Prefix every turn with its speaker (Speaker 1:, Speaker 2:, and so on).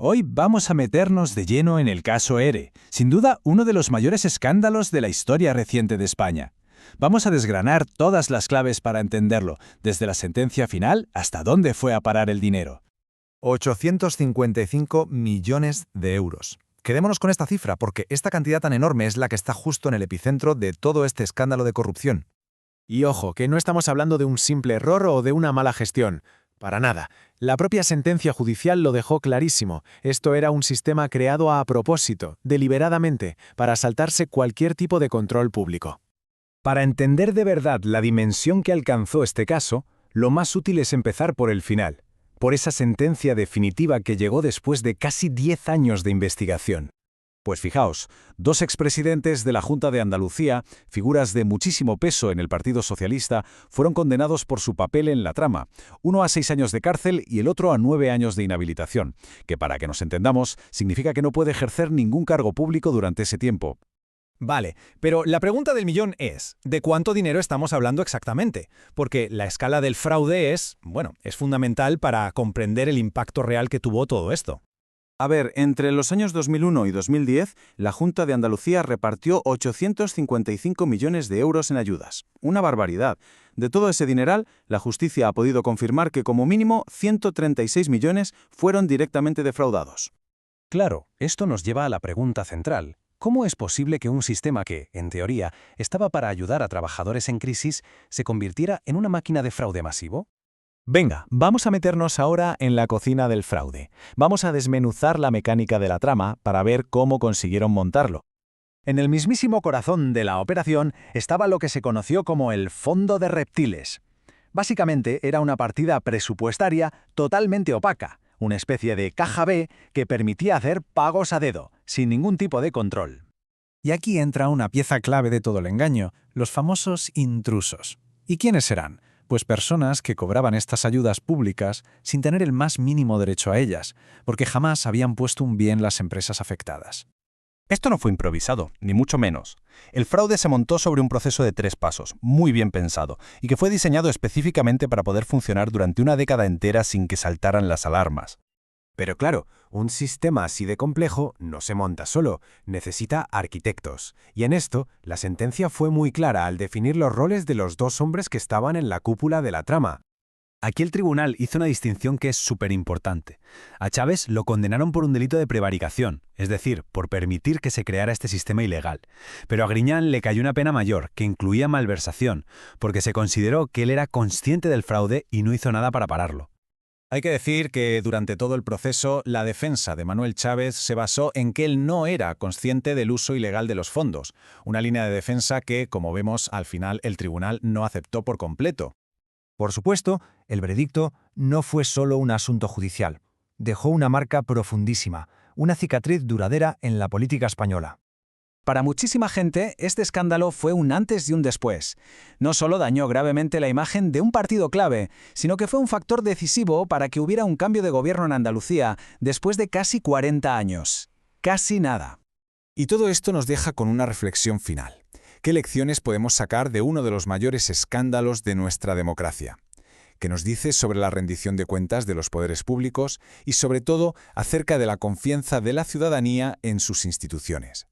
Speaker 1: Hoy vamos a meternos de lleno en el caso ERE, sin duda uno de los mayores escándalos de la historia reciente de España. Vamos a desgranar todas las claves para entenderlo, desde la sentencia final hasta dónde fue a parar el dinero.
Speaker 2: 855 millones de euros. Quedémonos con esta cifra porque esta cantidad tan enorme es la que está justo en el epicentro de todo este escándalo de corrupción.
Speaker 3: Y ojo, que no estamos hablando de un simple error o de una mala gestión. Para nada. La propia sentencia judicial lo dejó clarísimo. Esto era un sistema creado a propósito, deliberadamente, para saltarse cualquier tipo de control público.
Speaker 4: Para entender de verdad la dimensión que alcanzó este caso, lo más útil es empezar por el final, por esa sentencia definitiva que llegó después de casi 10 años de investigación. Pues fijaos, dos expresidentes de la Junta de Andalucía, figuras de muchísimo peso en el Partido Socialista, fueron condenados por su papel en la trama, uno a 6 años de cárcel y el otro a 9 años de inhabilitación, que para que nos entendamos, significa que no puede ejercer ningún cargo público durante ese tiempo.
Speaker 5: Vale, pero la pregunta del millón es, ¿de cuánto dinero estamos hablando exactamente? Porque la escala del fraude es fundamental para comprender el impacto real que tuvo todo esto.
Speaker 6: A ver, entre los años 2001 y 2010, la Junta de Andalucía repartió 855 millones de euros en ayudas. Una barbaridad. De todo ese dineral, la justicia ha podido confirmar que como mínimo 136 millones fueron directamente defraudados.
Speaker 4: Claro, esto nos lleva a la pregunta central. ¿Cómo es posible que un sistema que, en teoría, estaba para ayudar a trabajadores en crisis, se convirtiera en una máquina de fraude masivo?
Speaker 3: Venga, vamos a meternos ahora en la cocina del fraude. Vamos a desmenuzar la mecánica de la trama para ver cómo consiguieron montarlo. En el mismísimo corazón de la operación estaba lo que se conoció como el Fondo de Reptiles. Básicamente era una partida presupuestaria totalmente opaca, una especie de caja B que permitía hacer pagos a dedo, sin ningún tipo de control.
Speaker 2: Y aquí entra una pieza clave de todo el engaño, los famosos intrusos. ¿Y quiénes serán? Pues personas que cobraban estas ayudas públicas sin tener el más mínimo derecho a ellas, porque jamás habían puesto un bien las empresas afectadas.
Speaker 7: Esto no fue improvisado, ni mucho menos. El fraude se montó sobre un proceso de 3 pasos, muy bien pensado, y que fue diseñado específicamente para poder funcionar durante una década entera sin que saltaran las alarmas.
Speaker 8: Pero claro, un sistema así de complejo no se monta solo, necesita arquitectos. Y en esto, la sentencia fue muy clara al definir los roles de los dos hombres que estaban en la cúpula de la trama.
Speaker 1: Aquí el tribunal hizo una distinción que es súper importante. A Chávez lo condenaron por un delito de prevaricación, es decir, por permitir que se creara este sistema ilegal. Pero a Griñán le cayó una pena mayor, que incluía malversación, porque se consideró que él era consciente del fraude y no hizo nada para pararlo.
Speaker 5: Hay que decir que durante todo el proceso, la defensa de Manuel Chávez se basó en que él no era consciente del uso ilegal de los fondos, una línea de defensa que, como vemos, al final el tribunal no aceptó por completo.
Speaker 2: Por supuesto, el veredicto no fue solo un asunto judicial. Dejó una marca profundísima, una cicatriz duradera en la política española.
Speaker 1: Para muchísima gente, este escándalo fue un antes y un después. No solo dañó gravemente la imagen de un partido clave, sino que fue un factor decisivo para que hubiera un cambio de gobierno en Andalucía después de casi 40 años. Casi nada.
Speaker 5: Y todo esto nos deja con una reflexión final. ¿Qué lecciones podemos sacar de uno de los mayores escándalos de nuestra democracia? ¿Qué nos dice sobre la rendición de cuentas de los poderes públicos y, sobre todo, acerca de la confianza de la ciudadanía en sus instituciones?